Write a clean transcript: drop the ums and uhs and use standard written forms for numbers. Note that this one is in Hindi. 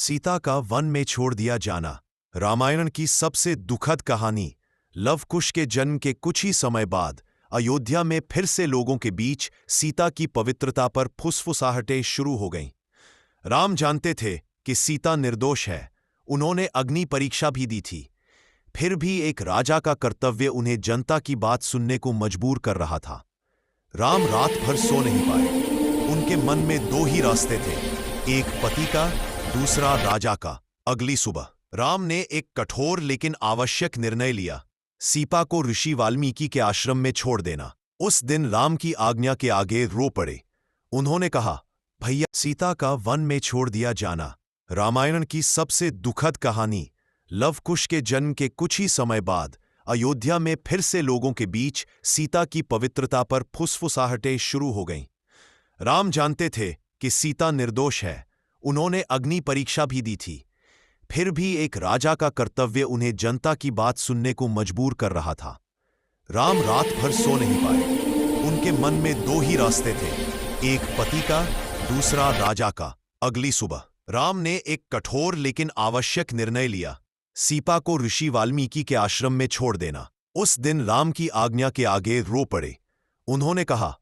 सीता का वन में छोड़ दिया जाना। रामायण की सबसे दुखद कहानी। लव कुश के जन्म के कुछ ही समय बाद अयोध्या में फिर से लोगों के बीच सीता की पवित्रता पर फुसफुसाहटें शुरू हो गईं। राम जानते थे कि सीता निर्दोष है। उन्होंने अग्नि परीक्षा भी दी थी। फिर भी एक राजा का कर्तव्य उन्हें जनता की बात सुनने को मजबूर कर रहा था। राम रात भर सो नहीं पाए। उनके मन में दो ही रास्ते थे, एक पति का, दूसरा राजा का। अगली सुबह राम ने एक कठोर लेकिन आवश्यक निर्णय लिया, सीता को ऋषि वाल्मीकि के आश्रम में छोड़ देना। उस दिन राम की आज्ञा के आगे रो पड़े। उन्होंने कहा, भैया, सीता का वन में छोड़ दिया जाना। रामायण की सबसे दुखद कहानी। लव कुश के जन्म के कुछ ही समय बाद अयोध्या में फिर से लोगों के बीच सीता की पवित्रता पर फुसफुसाहटें शुरू हो गईं। राम जानते थे कि सीता निर्दोष है। उन्होंने अग्नि परीक्षा भी दी थी। फिर भी एक राजा का कर्तव्य उन्हें जनता की बात सुनने को मजबूर कर रहा था। राम रात भर सो नहीं पाए। उनके मन में दो ही रास्ते थे, एक पति का, दूसरा राजा का। अगली सुबह राम ने एक कठोर लेकिन आवश्यक निर्णय लिया, सीता को ऋषि वाल्मीकि के आश्रम में छोड़ देना। उस दिन राम की आज्ञा के आगे रो पड़े। उन्होंने कहा,